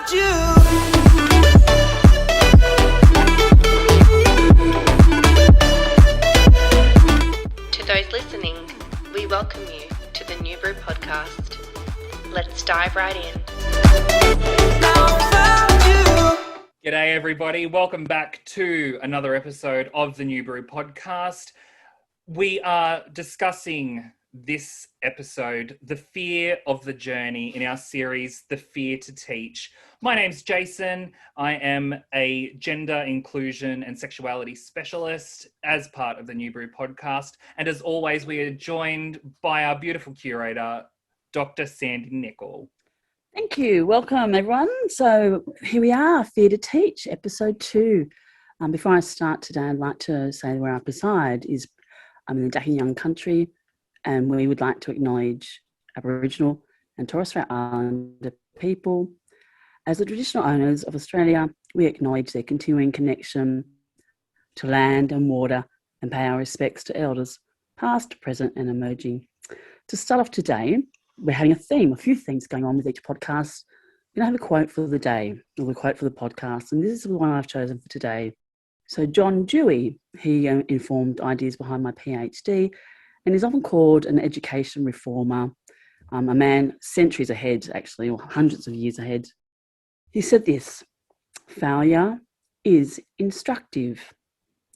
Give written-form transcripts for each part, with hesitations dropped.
found you. To those listening, we welcome you to the New Brew podcast. Let's dive right in. Now I found you. G'day everybody, welcome back to another episode of the New Brew podcast. We are discussing this episode, the fear of the journey in our series, The Fear to Teach. My name's Jason. I am a gender inclusion and sexuality specialist as part of the New Brew podcast. And as always, we are joined by our beautiful curator, Dr. Sandy Nichol. Thank you. Welcome, everyone. So here we are, Fear to Teach, episode 2. Before I start today, I'd like to say where I preside is I'm in the Dacky Young country, and we would like to acknowledge Aboriginal and Torres Strait Islander people. As the traditional owners of Australia, we acknowledge their continuing connection to land and water and pay our respects to elders, past, present and emerging. To start off today, we're having a few themes going on with each podcast. We're going to have a quote for the day, or the quote for the podcast, and this is the one I've chosen for today. So John Dewey, he informed ideas behind my PhD, and is often called an education reformer, a man centuries ahead, actually, or hundreds of years ahead. He said this: failure is instructive.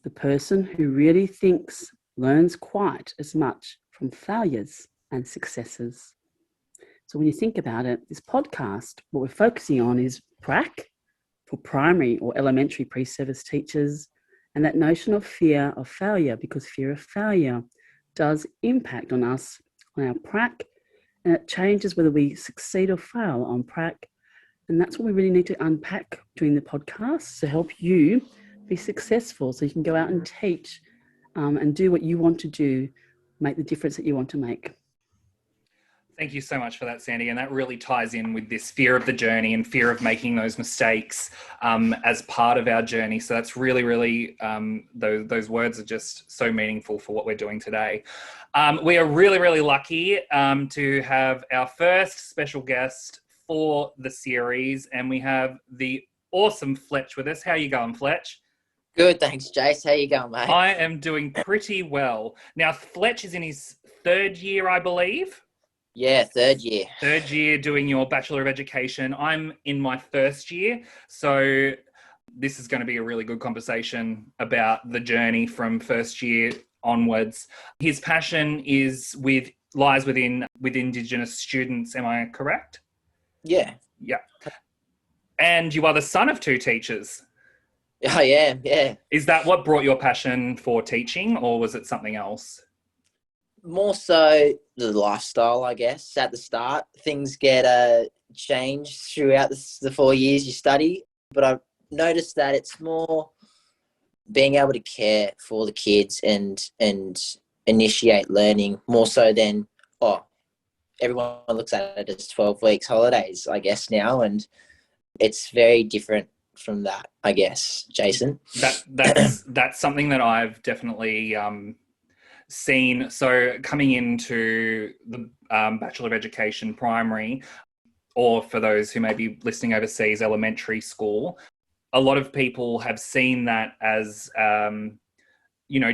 The person who really thinks learns quite as much from failures and successes. So when you think about it, this podcast, what we're focusing on is prac for primary or elementary pre-service teachers, and that notion of fear of failure, because fear of failure does impact on us, on our prac, and it changes whether we succeed or fail on prac. And that's what we really need to unpack during the podcast to help you be successful, so you can go out and teach and do what you want to do, make the difference that you want to make. Thank you so much for that, Sandy. And that really ties in with this fear of the journey and fear of making those mistakes as part of our journey. So that's really, those words are just so meaningful for what we're doing today. We are really lucky to have our first special guest for the series. And we have the awesome Fletch with us. How are you going, Fletch? Good, thanks, Jace. How you going, mate? I am doing pretty well. Now, Fletch is in his third year, I believe. Yeah, third year. Third year doing your Bachelor of Education. I'm in my first year. So this is going to be a really good conversation about the journey from first year onwards. His passion lies within Indigenous students. Am I correct? Yeah. Yeah. And you are the son of 2 teachers. I am, yeah. Is that what brought your passion for teaching, or was it something else? More so the lifestyle, I guess. At the start, things get changed throughout the 4 years you study. But I've noticed that it's more being able to care for the kids and initiate learning more so than, everyone looks at it as 12 weeks holidays, I guess, now. And it's very different from that, I guess, Jason. That's something that I've definitely seen. So coming into the Bachelor of Education primary, or for those who may be listening overseas, elementary school, a lot of people have seen that as,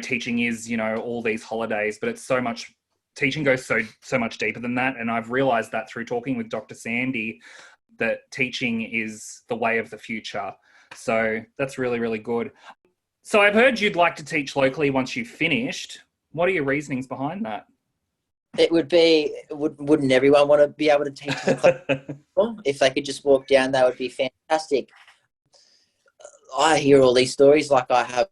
teaching is, all these holidays, but it's so much, teaching goes so much deeper than that. And I've realized that through talking with Dr. Sandy, that teaching is the way of the future. So that's really good. So I've heard you'd like to teach locally once you've finished. What are your reasonings behind that? It would be, wouldn't everyone want to be able to teach? If they could just walk down, that would be fantastic. I hear all these stories, like I've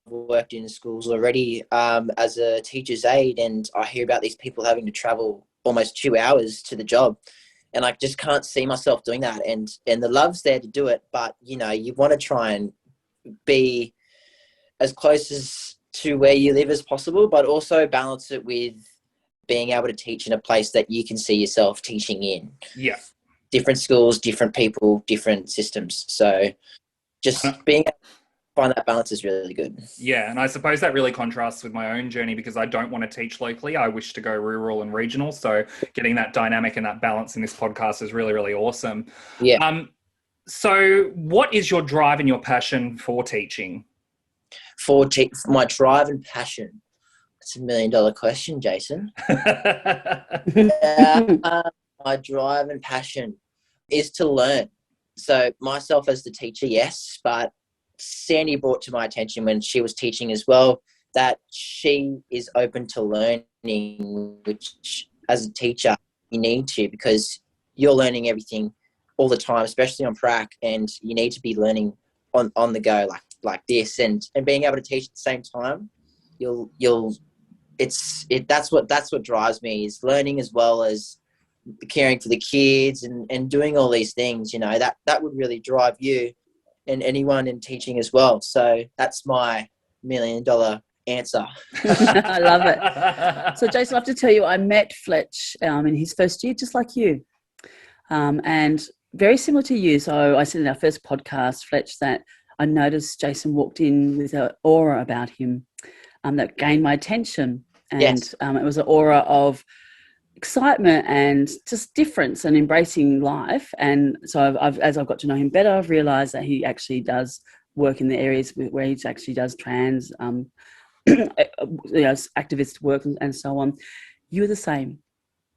worked in schools already as a teacher's aide, and I hear about these people having to travel almost 2 hours to the job. And I just can't see myself doing that. And the love's there to do it, but, you want to try and be as close as to where you live as possible, but also balance it with being able to teach in a place that you can see yourself teaching in. Yeah. Different schools, different people, different systems. So just being able to find that balance is really good. Yeah, and I suppose that really contrasts with my own journey because I don't want to teach locally. I wish to go rural and regional. So getting that dynamic and that balance in this podcast is really, really awesome. Yeah. So what is your drive and your passion for teaching? For my drive and passion. That's $1 million question, Jason. My drive and passion is to learn. So myself as the teacher, yes, but Sandy brought to my attention when she was teaching as well that she is open to learning, which as a teacher you need to, because you're learning everything all the time, especially on prac, and you need to be learning on the go like this, and being able to teach at the same time. That's what drives me, is learning as well as caring for the kids and doing all these things. That would really drive you and anyone in teaching as well. So that's my $1 million answer. I love it. So Jason, I have to tell you, I met Fletch in his first year, just like you, and very similar to you. So I said in our first podcast, Fletch, that I noticed Jason walked in with an aura about him that gained my attention. And Yes. It was an aura of excitement and just difference and embracing life. And so as I've got to know him better, I've realised that he actually does work in the areas where he actually does trans activist work and so on. You were the same.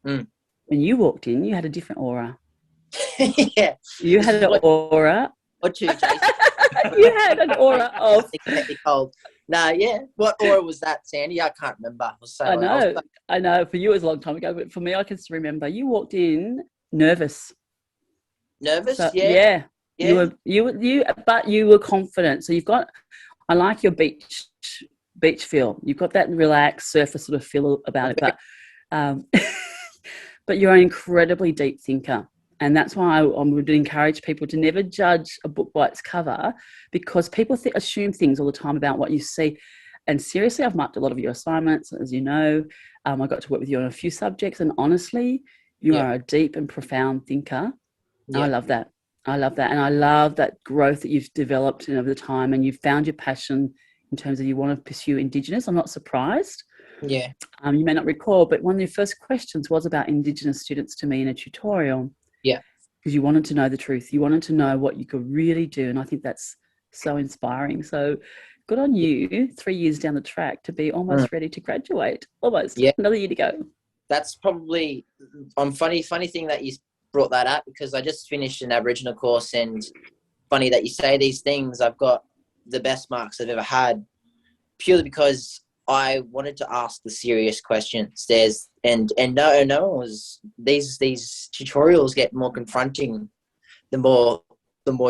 When you walked in, you had a different aura. Yeah. You had an aura. What you, Jason? You had an aura of. Cold. No, yeah. What aura was that, Sandy? I can't remember. I know. For you, it was a long time ago, but for me, I can still remember. You walked in nervous. Nervous? So, yeah. You were confident. So I like your beach feel. You've got that relaxed surface sort of feel about it, but you're an incredibly deep thinker. And that's why I would encourage people to never judge a book by its cover, because people assume things all the time about what you see. And seriously, I've marked a lot of your assignments, as you know. I got to work with you on a few subjects, and honestly, you are a deep and profound thinker. Yeah. I love that. And I love that growth that you've developed over the time, and you've found your passion in terms of you want to pursue Indigenous. I'm not surprised. Yeah. You may not recall, but one of your first questions was about Indigenous students to me in a tutorial. Yeah. Because you wanted to know the truth. You wanted to know what you could really do. And I think that's so inspiring. So good on you, 3 years down the track, to be almost ready to graduate. Almost. Yeah. Another year to go. That's probably funny thing that you brought that up, because I just finished an Aboriginal course, and funny that you say these things. I've got the best marks I've ever had, purely because I wanted to ask the serious questions. No one was. These tutorials get more confronting the more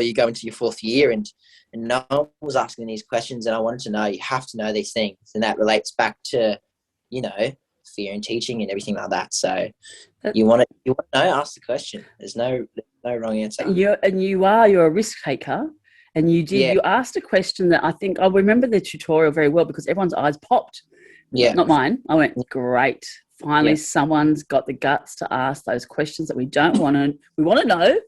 you go into your fourth year, and no one was asking these questions. And I wanted to know, you have to know these things, and that relates back to, fear in teaching and everything like that. So you want to know, ask the question. There's no wrong answer. You're a risk taker. And you asked a question that I think I remember the tutorial very well, because everyone's eyes popped. Yeah. Not mine. I went, great. Finally, someone's got the guts to ask those questions that we want to know,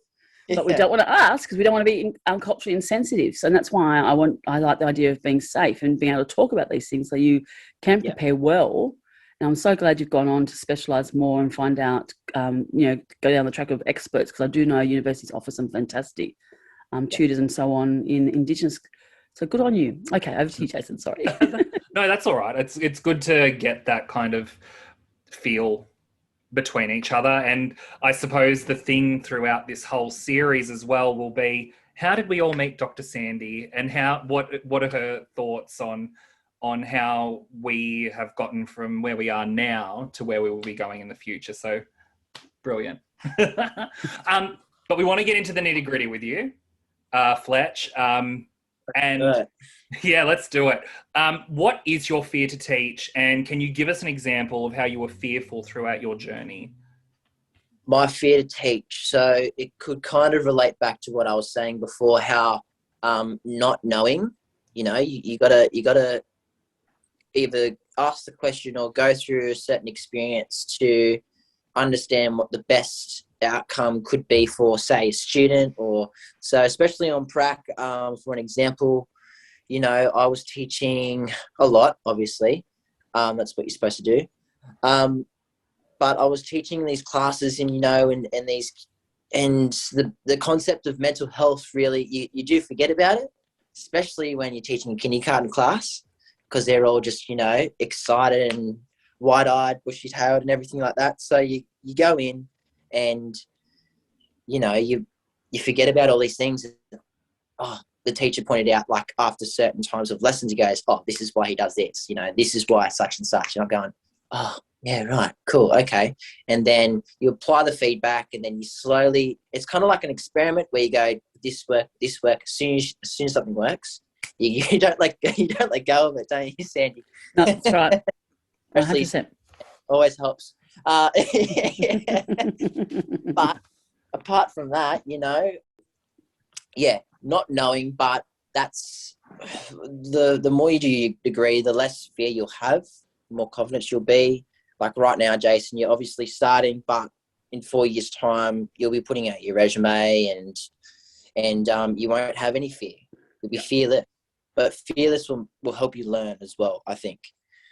but we don't want to ask because we don't want to be culturally insensitive. So that's why I like the idea of being safe and being able to talk about these things so you can prepare well. And I'm so glad you've gone on to specialise more and find out, go down the track of experts, because I do know universities offer some fantastic tutors and so on in Indigenous. So good on you. Okay, over to you, Jason. Sorry. No, that's all right. It's good to get that kind of feel between each other. And I suppose the thing throughout this whole series as well will be, how did we all meet Dr. Sandy, and what are her thoughts on how we have gotten from where we are now to where we will be going in the future. So brilliant. But we want to get into the nitty-gritty with you. Fletch, let's do it. What is your fear to teach, and can you give us an example of how you were fearful throughout your journey? My fear to teach, so it could kind of relate back to what I was saying before, how not knowing, you gotta either ask the question or go through a certain experience to understand what the best outcome could be for, say, a student. Or so, especially on prac, for an example, you know, I was teaching a lot, obviously. That's what you're supposed to do. But I was teaching these classes and, you know, and the concept of mental health, really, you do forget about it, especially when you're teaching a kindergarten class, because they're all just, you know, excited and wide-eyed, bushy-tailed and everything like that. So you go in and, you know, you forget about all these things. Oh, the teacher pointed out, like, after certain times of lessons, he goes, oh, this is why he does this, you know, this is why such and such. And I'm going, oh, yeah, right, cool, okay. And then you apply the feedback, and then you slowly, it's kind of like an experiment where you go, this work. As soon as something works, you don't let go of it, don't you, Sandy? No, that's right. Especially 100%. always helps. But apart from that, you know, yeah, not knowing, but that's the more you do your degree, the less fear you'll have, the more confidence you'll be. Like right now, Jason, you're obviously starting, but in 4 years' time, you'll be putting out your resume, and you won't have any fear. You'll be fearless, but fearless will help you learn as well, I think.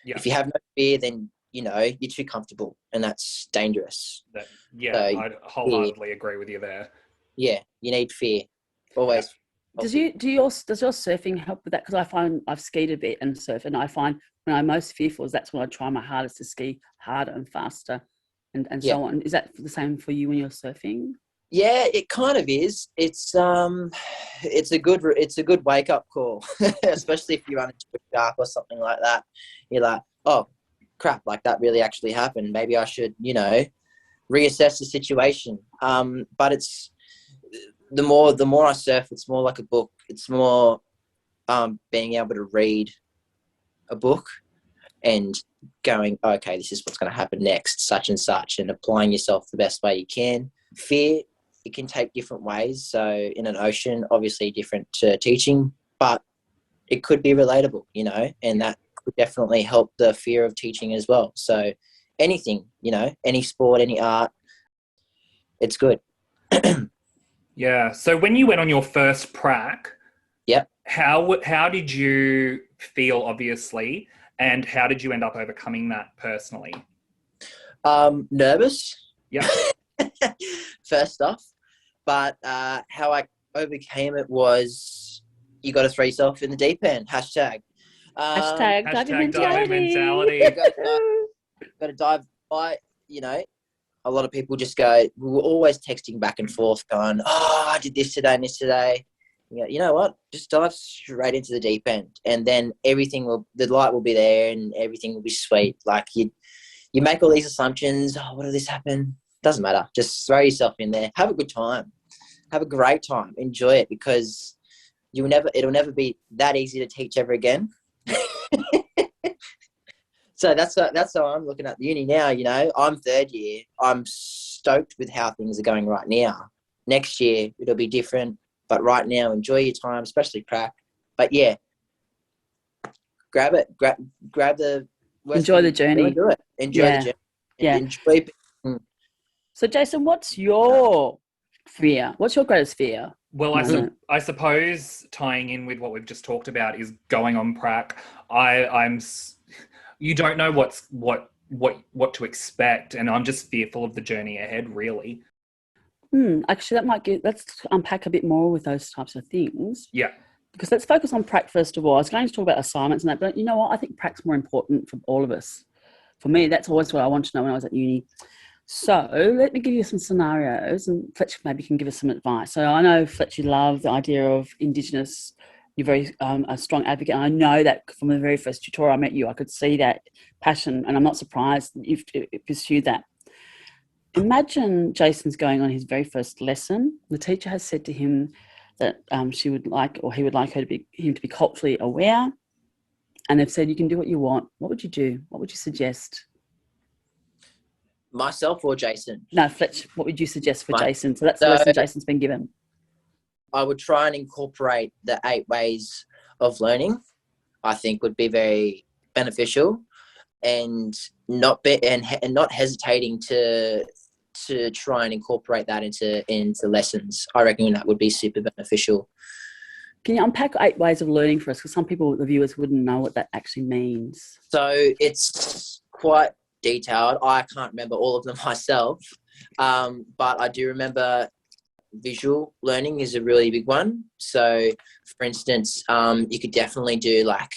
Yeah. If you have no fear, then, you know, you're too comfortable, and that's dangerous. I'd wholeheartedly agree with you there. Yeah, you need fear. Always. Does your surfing help with that? Because I find I've skied a bit and surf, and I find when I'm most fearful is that's when I try my hardest to ski harder and faster, and Yeah. so on. Is that the same for you when you're surfing? Yeah, it kind of is. It's a good wake up call, especially if you run into a shark or something like that. You're like, oh crap, like that really actually happened. Maybe I should, you know, reassess the situation. But it's the more I surf, it's more like a book. It's more being able to read a book and going, okay, this is what's going to happen next, such and such, and applying yourself the best way you can. Fear, it can take different ways. So in an ocean, obviously different to teaching, but it could be relatable, you know, and that could definitely help the fear of teaching as well. So anything, you know, any sport, any art, it's good. Yeah. So when you went on your first prac, Yep. how did you feel, obviously, and how did you end up overcoming that personally? Nervous. Yeah. First off, but how I overcame it was you got to throw yourself in the deep end. Hashtag Hashtag diving mentality. Got to dive. You know, a lot of people just go, we were always texting back and forth going, oh, I did this today and this today. You know what? Just dive straight into the deep end, and then the light will be there and everything will be sweet. Like you make all these assumptions. Oh, what did this happen? Doesn't matter. Just throw yourself in there. Have a good time. Have a great time. Enjoy it, because it'll never be that easy to teach ever again. So that's how I'm looking at the uni now. You know, I'm third year. I'm stoked with how things are going right now. Next year it'll be different, but right now enjoy your time, especially prac. But yeah, grab it. Grab the. Enjoy the journey. Do it. Enjoy the journey. Yeah. Enjoy. So, Jason, what's your fear? What's your greatest fear? Well, I suppose tying in with what we've just talked about is going on prac. You don't know what to expect, and I'm just fearful of the journey ahead, really. Actually, let's unpack a bit more with those types of things. Yeah. Because let's focus on prac first of all. I was going to talk about assignments and that, but you know what? I think prac's more important for all of us. For me, that's always what I wanted to know when I was at uni. So let me give you some scenarios, and Fletcher maybe can give us some advice. So I know, Fletcher, you love the idea of Indigenous. You're very a strong advocate. And I know that from the very first tutorial I met you, I could see that passion, and I'm not surprised that you've pursued that. Imagine Jason's going on his very first lesson. The teacher has said to him that he would like him to be culturally aware, and they've said you can do what you want. What would you do? What would you suggest? Myself or Jason? No, Fletch, what would you suggest for Jason? So that's the lesson Jason's been given. I would try and incorporate the 8 ways of learning. I think would be very beneficial, and not hesitating to try and incorporate that into lessons. I reckon that would be super beneficial. Can you unpack 8 ways of learning for us? Because some people, the viewers, wouldn't know what that actually means. So it's quite detailed. I can't remember all of them myself, but I do remember visual learning is a really big one. So, for instance, you could definitely do, like,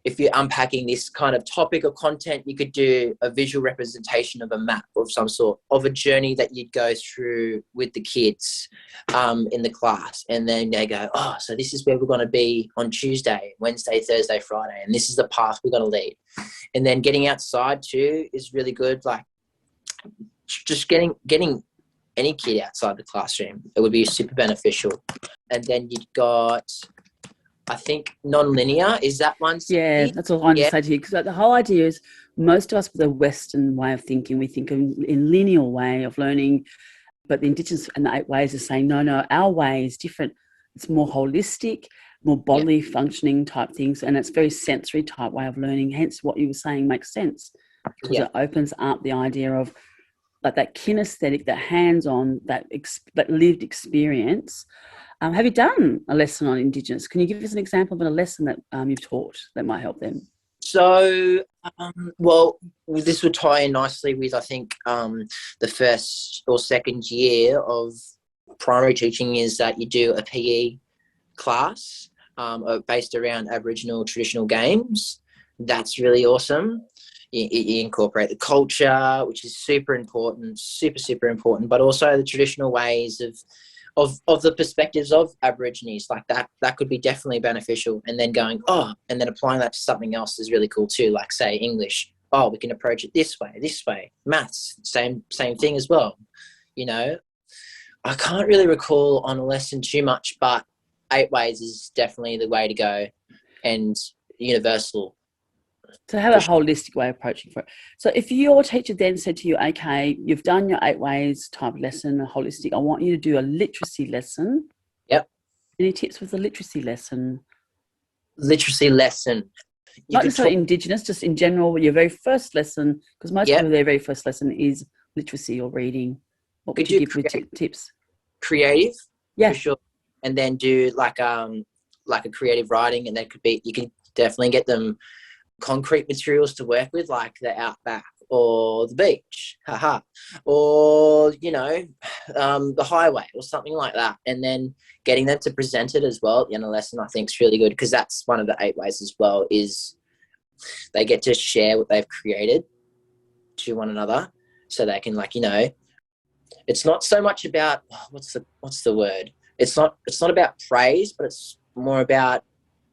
if you're unpacking this kind of topic or content, you could do a visual representation of a map of some sort, of a journey that you'd go through with the kids in the class. And then they go, oh, so this is where we're going to be on Tuesday, Wednesday, Thursday, Friday, and this is the path we're going to lead. And then getting outside too is really good. Like, just getting any kid outside the classroom, it would be super beneficial. And then you've got, I think, non-linear, is that one? Yeah, that's all I want to say to you. Because the whole idea is, most of us with a Western way of thinking, we think in linear way of learning, but the Indigenous and the 8 ways are saying, no, our way is different. It's more holistic, more bodily functioning type things, and it's very sensory type way of learning. Hence, what you were saying makes sense, because it opens up the idea of like that kinesthetic, that hands-on, that lived experience. Have you done a lesson on Indigenous? Can you give us an example of a lesson that you've taught that might help them? So, well, this would tie in nicely with, I think, the first or second year of primary teaching is that you do a PE class based around Aboriginal traditional games. That's really awesome. You incorporate the culture, which is super important, super important, but also the traditional ways of the perspectives of Aborigines, like that could be definitely beneficial. And then going, and then applying that to something else is really cool too. Like, say, English. Oh, we can approach it this way. Maths, same thing as well. You know, I can't really recall on a lesson too much, but 8 ways is definitely the way to go, and universal. To have a holistic way of approaching for it. So if your teacher then said to you, okay, you've done your 8 ways type lesson, a holistic, I want you to do a literacy lesson. Yep. Any tips with the literacy lesson? Literacy lesson. Not necessarily Indigenous, just in general, your very first lesson, because most people, their very first lesson is literacy or reading. What would you give with tips? Creative, yeah, for sure. And then do like a creative writing, and that could be, you can definitely get them concrete materials to work with, like the outback or the beach, or the highway or something like that. And then getting them to present it as well in a lesson, I think, is really good, because that's one of the 8 ways as well, is they get to share what they've created to one another, so they can, like, it's not so much about what's the word, it's not about praise, but it's more about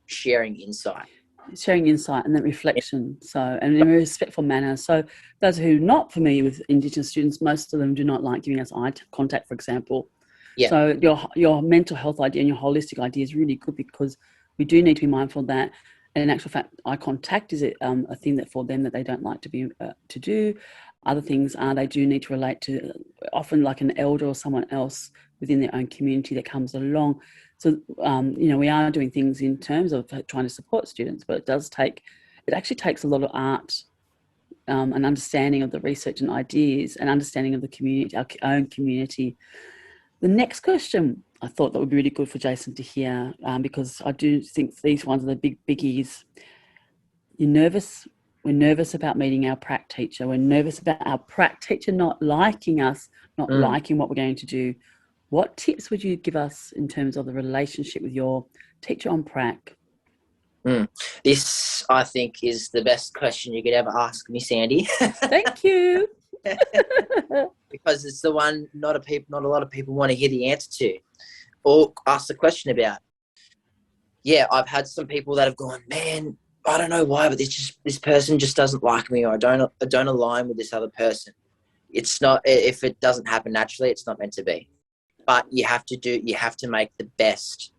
sharing insight and then reflection. So, and in a respectful manner. So those who are not familiar with Indigenous students, most of them do not like giving us eye contact, for example. Yeah. So your mental health idea and your holistic idea is really good, because we do need to be mindful of that. And in actual fact, eye contact is a thing that for them that they don't like to do. Other things are they do need to relate to often like an elder or someone else within their own community that comes along. So, we are doing things in terms of trying to support students, but it actually takes a lot of art, and understanding of the research and ideas, and understanding of the community, our own community. The next question I thought that would be really good for Jason to hear, because I do think these ones are the big biggies. You're nervous. We're nervous about meeting our prac teacher. We're nervous about our prac teacher not liking us, not liking what we're going to do. What tips would you give us in terms of the relationship with your teacher on prac? This, I think, is the best question you could ever ask me, Sandy. Thank you. Because it's the one not a lot of people want to hear the answer to or ask the question about. Yeah, I've had some people that have gone, man, I don't know why, but this person just doesn't like me, or I don't align with this other person. It's not, if it doesn't happen naturally, it's not meant to be. But you have to make the best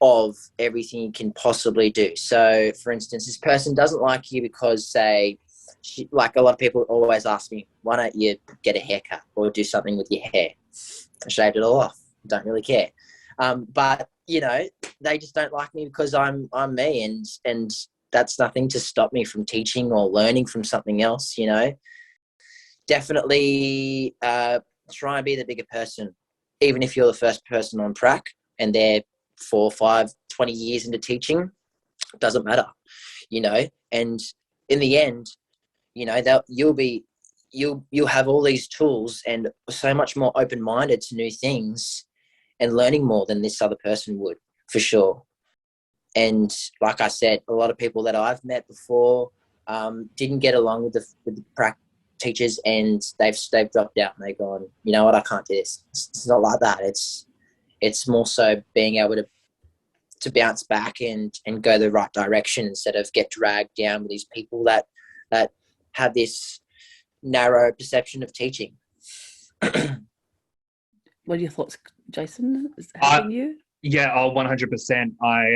of everything you can possibly do. So, for instance, this person doesn't like you because, say, like a lot of people always ask me, why don't you get a haircut or do something with your hair? I shaved it all off. Don't really care. But, they just don't like me because I'm me, and that's nothing to stop me from teaching or learning from something else, Definitely try and be the bigger person. Even if you're the first person on prac and they're 4, 5, 20 years into teaching, doesn't matter, you know. And in the end, you know, that you'll have all these tools and so much more open-minded to new things and learning more than this other person would, for sure. And like I said, a lot of people that I've met before didn't get along with the prac teachers, and they've dropped out and they've gone, you know what, I can't do this. It's not like that. It's more so being able to bounce back and go the right direction instead of get dragged down with these people that have this narrow perception of teaching. What are your thoughts, Jason? Is that helping you? Yeah, 100%. I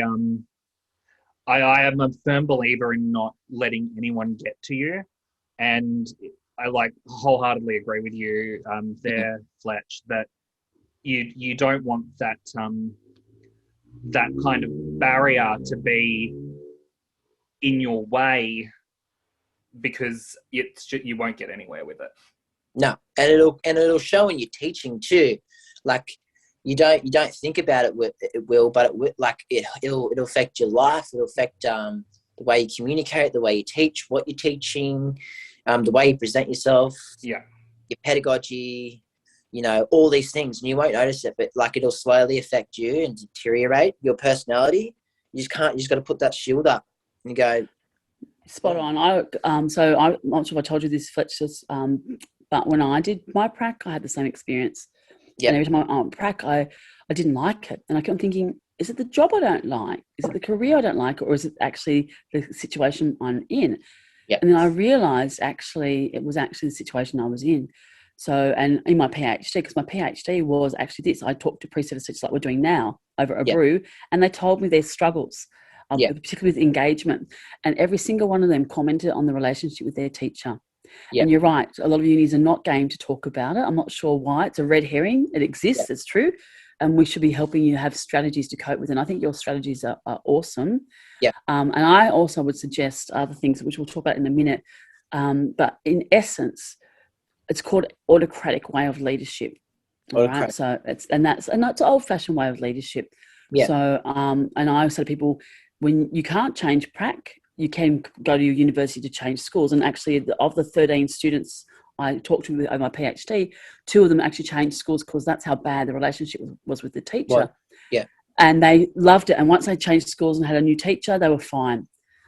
am a firm believer in not letting anyone get to you, and I wholeheartedly agree with you there, Fletch, that you don't want that that kind of barrier to be in your way, because you won't get anywhere with it. No, and it'll show in your teaching too. Like you don't think about it, will, but it'll affect your life. It'll affect the way you communicate, the way you teach, what you're teaching, the way you present yourself. Yeah, your pedagogy, you know, all these things, and you won't notice it, but like it'll slowly affect you and deteriorate your personality. You just got to put that shield up and go. Spot on. I'm not sure if I told you this, Fletch, but when I did my prac, I had the same experience. Yeah. And every time I prac, I didn't like it. And I kept thinking, is it the job I don't like? Is it the career I don't like? Or is it actually the situation I'm in? Yeah. And then I realised it was actually the situation I was in. So, and in my PhD, because my PhD was actually this, I talked to pre-service teachers like we're doing now over at Brew, and they told me their struggles, particularly with engagement. And every single one of them commented on the relationship with their teacher. Yeah. And you're right, a lot of unis are not game to talk about it. I'm not sure why. It's a red herring. It exists, it's true. And we should be helping you have strategies to cope with. And I think your strategies are awesome. Yeah. And I also would suggest other things, which we'll talk about in a minute. But in essence, it's called autocratic way of leadership. Right? So it's an old-fashioned way of leadership. Yeah. So and I say to people, when you can't change prac, you can go to your university to change schools. And actually, of the 13 students I talked to over my PhD, 2 of them actually changed schools because that's how bad the relationship was with the teacher. Well, yeah. And they loved it. And once they changed schools and had a new teacher, they were fine.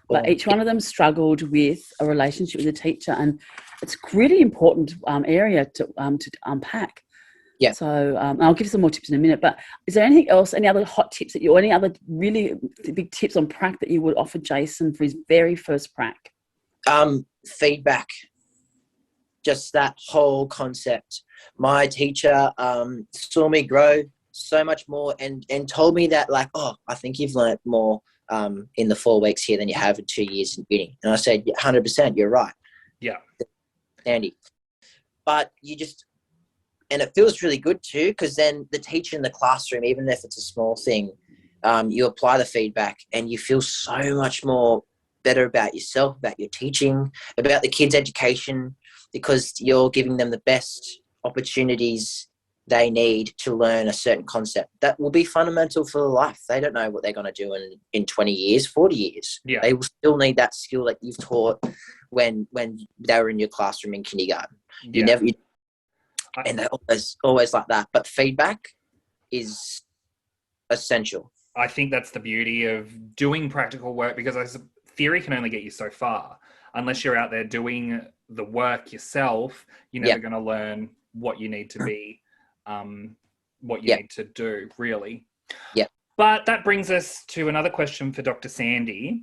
But each one of them struggled with a relationship with the teacher. And it's a really important area to unpack. Yeah. So I'll give you some more tips in a minute. But is there anything else, any other hot tips or any other really big tips on prac that you would offer Jason for his very first prac? Feedback. Just that whole concept. My teacher saw me grow so much more and told me that, like, I think you've learnt more in the 4 weeks here than you have in 2 years in uni. And I said, 100%, you're right. Yeah. Andy. But and it feels really good too, because then the teacher in the classroom, even if it's a small thing, you apply the feedback and you feel so much more better about yourself, about your teaching, about the kids' education, because you're giving them the best opportunities they need to learn a certain concept that will be fundamental for life. They don't know what they're going to do in 20 years, 40 years. Yeah. They will still need that skill that you've taught when they were in your classroom in kindergarten. Yeah. And they're always like that. But feedback is essential. I think that's the beauty of doing practical work, because theory can only get you so far. Unless you're out there doing the work yourself, you're never going to learn what you need to be, what you need to do, really. Yeah. But that brings us to another question for Dr. Sandy.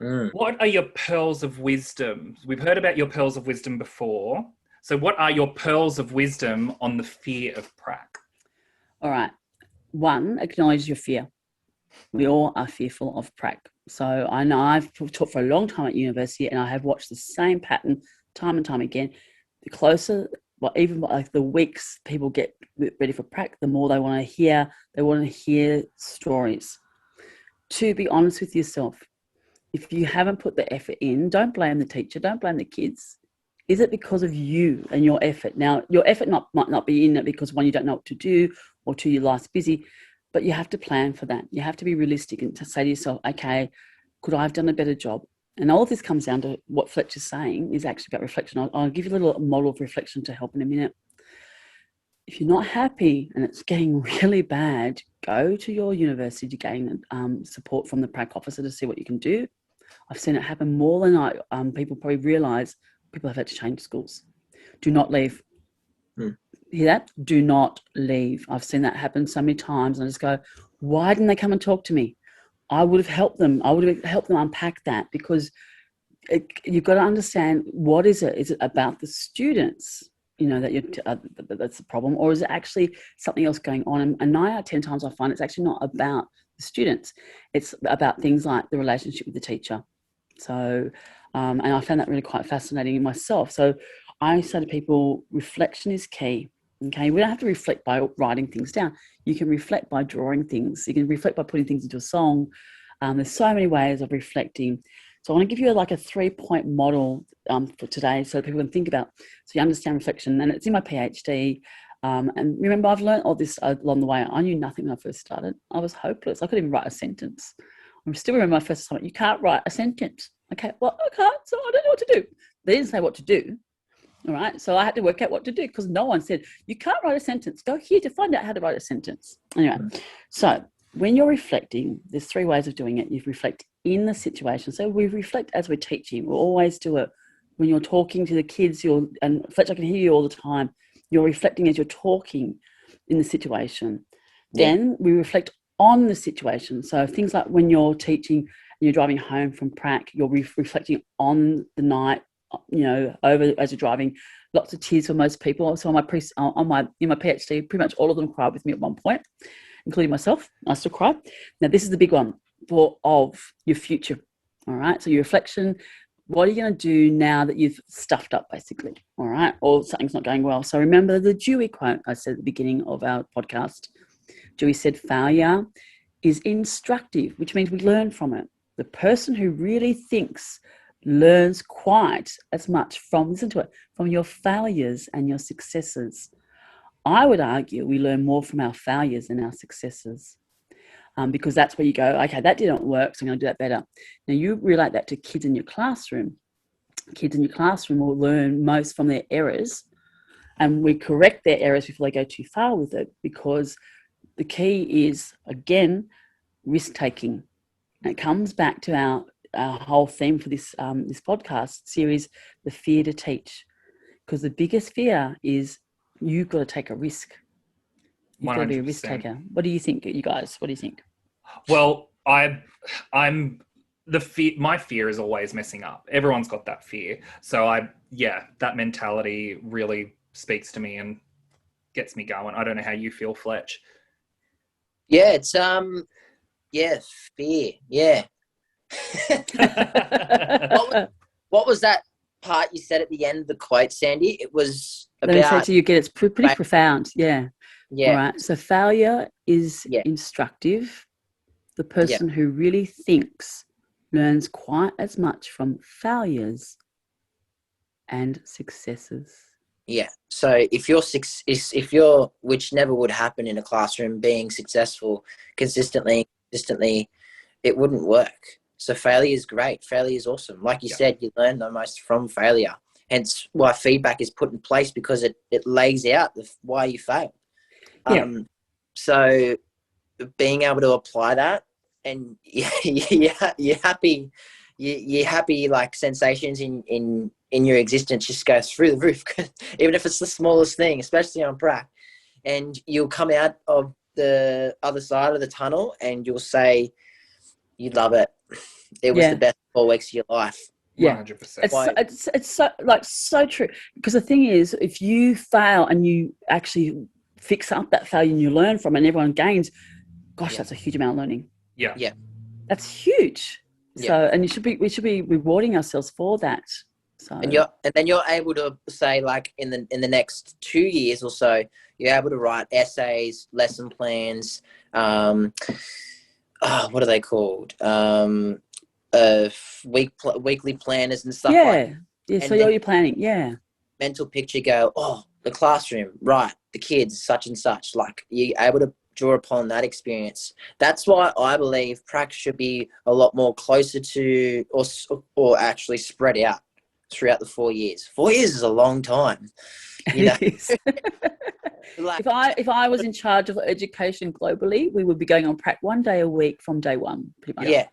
What are your pearls of wisdom? We've heard about your pearls of wisdom before. So what are your pearls of wisdom on the fear of prac? All right. 1, acknowledge your fear. We all are fearful of prac. So I know I've taught for a long time at university, and I have watched the same pattern time and time again. The closer, even like the weeks people get ready for prac, the more they want to hear. They want to hear stories. 2, be honest with yourself. If you haven't put the effort in, don't blame the teacher. Don't blame the kids. Is it because of you and your effort? Now, your effort might not be in it because 1, you don't know what to do, or 2, your life's busy. But you have to plan for that. You have to be realistic and to say to yourself, okay, could I have done a better job? And all of this comes down to what Fletcher's saying is actually about reflection. I'll give you a little model of reflection to help in a minute. If you're not happy and it's getting really bad, go to your university to gain support from the prac officer to see what you can do. I've seen it happen more than people probably realise. People have had to change schools. Do not leave. Hear that? Do not leave. I've seen that happen so many times, and I just go, why didn't they come and talk to me? I would have helped them. I would have helped them unpack that, because you've got to understand, what is it? Is it about the students, that's the problem, or is it actually something else going on? And 9 out of 10 times I find it's actually not about the students. It's about things like the relationship with the teacher. So, and I found that really quite fascinating in myself. So I say to people, reflection is key. Okay, we don't have to reflect by writing things down. You can reflect by drawing things. You can reflect by putting things into a song. There's so many ways of reflecting. So I want to give you like a 3-point model for today, so people can think about, so you understand reflection. And it's in my PhD. And remember, I've learned all this along the way. I knew nothing when I first started. I was hopeless. I couldn't even write a sentence. I still remember my first assignment. You can't write a sentence. Okay, well, I can't, so I don't know what to do. They didn't say what to do. All right, so I had to work out what to do, because no one said, you can't write a sentence. Go here to find out how to write a sentence. Anyway, so when you're reflecting, there's 3 ways of doing it. You reflect in the situation. So we reflect as we're teaching. We'll always do it when you're talking to the kids. And Fletcher, I can hear you all the time. You're reflecting as you're talking in the situation. Yeah. Then we reflect on the situation. So things like when you're teaching and you're driving home from prac, you're reflecting on the night, over as you're driving. Lots of tears for most people. So in my PhD, pretty much all of them cried with me at one point, including myself. I still cry. Now this is the big one of your future. All right. So your reflection. What are you going to do now that you've stuffed up, basically? All right, or something's not going well. So remember the Dewey quote I said at the beginning of our podcast. Dewey said, "Failure is instructive," which means we learn from it. The person who really thinks learns quite as much from your failures and your successes. I would argue we learn more from our failures than our successes, because that's where you go, okay, that didn't work, so I'm going to do that better. Now, you relate that to kids in your classroom. Kids in your classroom will learn most from their errors, and we correct their errors before they go too far with it, because the key is, again, risk-taking. And it comes back to our whole theme for this podcast series, the fear to teach. Because the biggest fear is you've got to take a risk. You've got to be a risk taker. What do you think, you guys? What do you think? Well, I'm the fear. My fear is always messing up. Everyone's got that fear. So that mentality really speaks to me and gets me going. I don't know how you feel, Fletch. Yeah, it's fear. Yeah. What was that part you said at the end of the quote, Sandy? It was about... Let me say to you again, it's pretty profound. Yeah. Yeah. All right. So failure is instructive. The person who really thinks learns quite as much from failures and successes. Yeah. So if you're, which never would happen in a classroom, being successful consistently, it wouldn't work. So failure is great. Failure is awesome. Like you said, you learn the most from failure. Hence why feedback is put in place, because it lays out why you failed. So being able to apply that, and you're happy, like sensations in your existence just go through the roof, even if it's the smallest thing, especially on prac. And you'll come out of the other side of the tunnel and you'll say you love it. It was the best 4 weeks of your life. Yeah, 100%. It's so true. Because the thing is, if you fail and you actually fix up that failure and you learn from it and everyone gains, gosh, that's a huge amount of learning. Yeah. Yeah. That's huge. Yeah. So, and we should be rewarding ourselves for that. So, and then you're able to say, like, in the next 2 years or so, you're able to write essays, lesson plans, what are they called? Weekly planners and stuff like that. Yeah. So you're planning. Yeah. Mental picture go, the classroom, right, the kids, such and such. Like, you're able to draw upon that experience. That's why I believe prac should be a lot more closer to, or actually spread out throughout the 4 years. 4 years is a long time, you know. It is. Like, if I was in charge of education globally, we would be going on prac 1 day a week from day one, pretty much. yeah,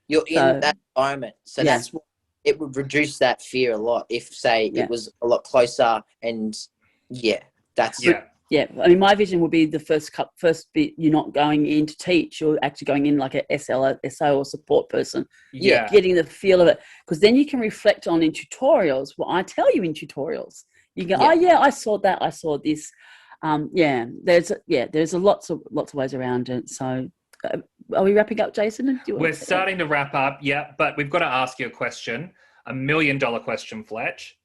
you're in So, that environment, so yeah. that's what, it would reduce that fear a lot if, say, Yeah. it was a lot closer. And that's Yeah, I mean, my vision would be the first bit, you're not going in to teach, you're actually going in like a SO or support person. Yeah. Getting the feel of it. Because then you can reflect on in tutorials what I tell you in tutorials. You go, Yeah. oh, yeah, I saw that, I saw this. There's lots of ways around it. So are we wrapping up, Jason? We're starting to wrap up, yeah, but we've got to ask you a question, $1 million question, Fletch.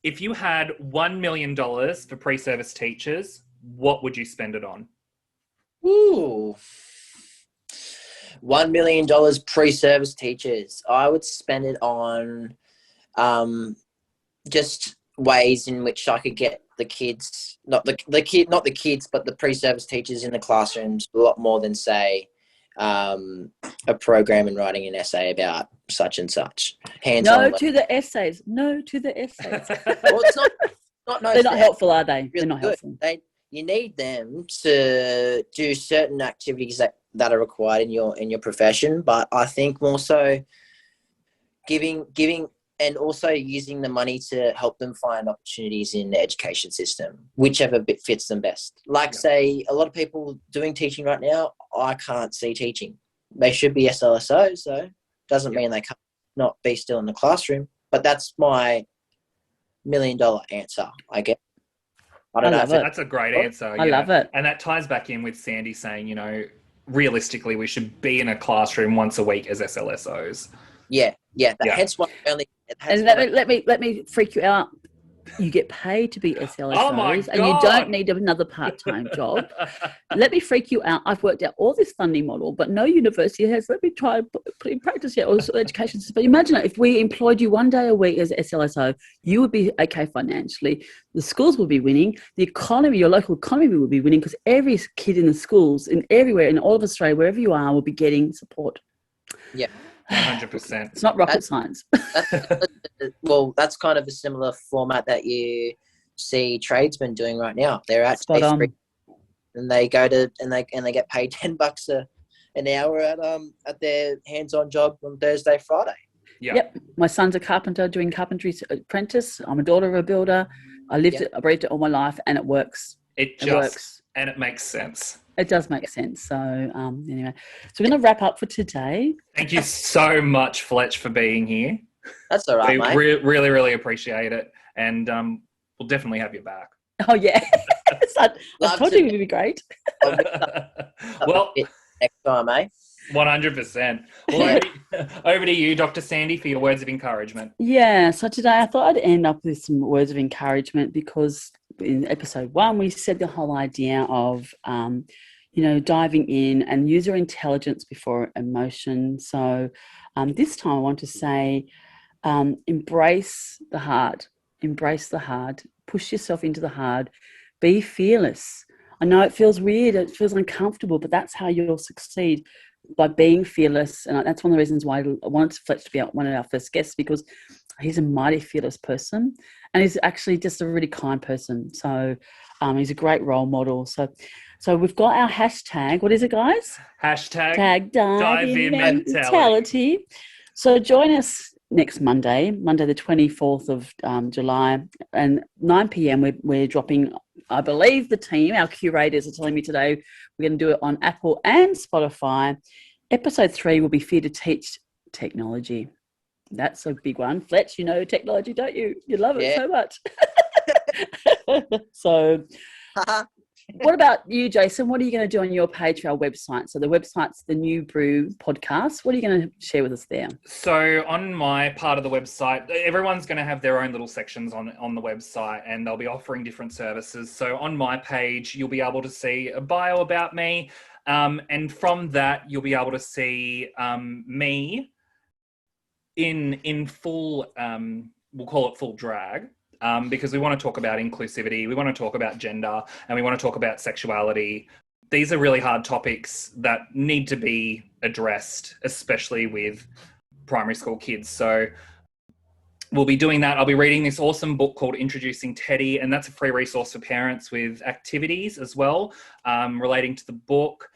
If you had $1 million for pre-service teachers, what would you spend it on? Ooh. $1 million pre-service teachers. I would spend it on just ways in which I could get the kids, not the kids, but the pre-service teachers in the classrooms a lot more than, say, a program and writing an essay about such and such. No to the essays. No to the essays. Well, it's not no. They're not helpful, are they? Really They're not good. helpful. You need them to do certain activities that are required in your profession, but I think more so giving and also using the money to help them find opportunities in the education system, whichever bit fits them best. Like, say, a lot of people doing teaching right now, I can't see teaching. They should be SLSOs, so doesn't mean they can't not be still in the classroom. But that's my $1 million answer, I guess. I don't know if That's a great answer. I love it. And that ties back in with Sandy saying, realistically, we should be in a classroom once a week as SLSOs. Yeah. Hence why only. And let me freak you out. You get paid to be SLSOs, Oh my and you God. don't need another part-time job. Let me freak you out. I've worked out all this funding model, but no university has. Let me try and put in practice yet. Also, education system. But imagine if we employed you 1 day a week as SLSO, you would be okay financially. The schools would be winning. The economy, your local economy, would be winning because every kid in the schools, in everywhere, in all of Australia, wherever you are, will be getting support. Yeah. 100%. It's not rocket science. That's kind of a similar format that you see tradesmen doing right now. They're actually free, and they go to and they get paid $10 an hour at their hands-on job on Thursday, Friday. Yep. My son's a carpenter doing carpentry apprentice. I'm a daughter of a builder. I breathed it all my life, and it works. It works, and it makes sense. It does make sense. So anyway, so we're going to wrap up for today. Thank you so much, Fletch, for being here. That's all right, we mate. really, really appreciate it, and we'll definitely have you back. Oh yeah, I told you it would be great. Well, next time, eh? 100%. Well, over to you, Dr. Sandy, for your words of encouragement. Yeah. So today I thought I'd end up with some words of encouragement because in episode 1 we said the whole idea of diving in and user intelligence before emotion. So this time I want to say embrace the hard, push yourself into the hard, be fearless. I know it feels weird, it feels uncomfortable, but that's how you'll succeed, by being fearless. And that's one of the reasons why I wanted Fletch to be one of our first guests, because he's a mighty fearless person and he's actually just a really kind person. So he's a great role model. So we've got our hashtag. What is it, guys? Hashtag dive in mentality. So join us next Monday the 24th of July, and 9 p.m. we're dropping, I believe the team, our curators are telling me today, we're going to do it on Apple and Spotify. Episode 3 will be Fear to Teach Technology. That's a big one. Fletch, you know technology, don't you? You love it so much. So what about you, Jason? What are you going to do on your page for our website? So the website's the New Brew podcast. What are you going to share with us there? So on my part of the website, everyone's going to have their own little sections on the website, and they'll be offering different services. So on my page, you'll be able to see a bio about me. And from that, you'll be able to see me in full, we'll call it full drag. Because we want to talk about inclusivity, we want to talk about gender, and we want to talk about sexuality these are really hard topics that need to be addressed, especially with primary school kids. So we'll be doing that. I'll be reading this awesome book called Introducing Teddy, and that's a free resource for parents with activities as well, relating to the book.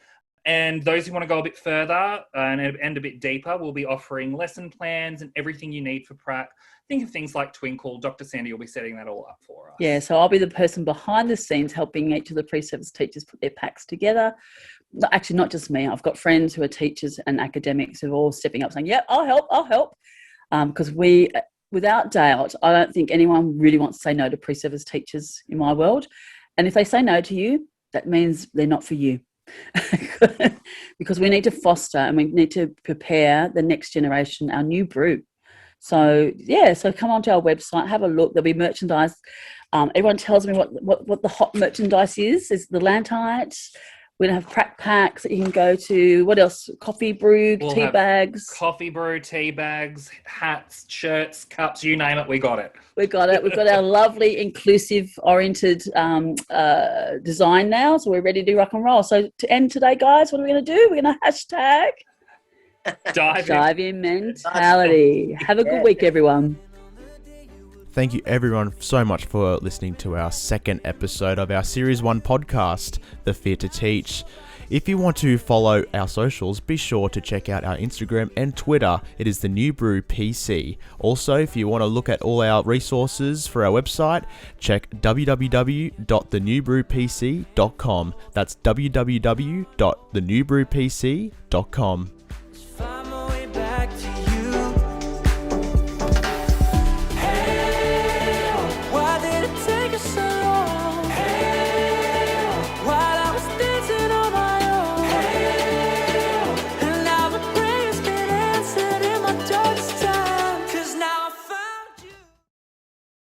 And those who want to go a bit further and a bit deeper, we'll be offering lesson plans and everything you need for prac. Think of things like Twinkle. Dr. Sandy will be setting that all up for us. Yeah, so I'll be the person behind the scenes helping each of the pre-service teachers put their packs together. Actually, not just me. I've got friends who are teachers and academics who are all stepping up saying, yeah, I'll help. Because without doubt, I don't think anyone really wants to say no to pre-service teachers in my world. And if they say no to you, that means they're not for you. Because we need to foster and we need to prepare the next generation, our new brew. So come onto our website, have a look. There'll be merchandise. Everyone tells me what the hot merchandise is the lanternites. We're going to have prac packs that you can go to. What else? Coffee brew, We'll tea have bags. Coffee brew, tea bags, hats, shirts, cups, you name it, we got it. We've got our lovely inclusive oriented design now. So we're ready to rock and roll. So to end today, guys, what are we going to do? We're going to hashtag Dive in mentality. Have a good week, everyone. Thank you everyone so much for listening to our second episode of our Series 1 podcast, The Fear to Teach. If you want to follow our socials, be sure to check out our Instagram and Twitter. It is the New Brew PC. Also, if you want to look at all our resources for our website, check www.thenewbrewpc.com. That's www.thenewbrewpc.com.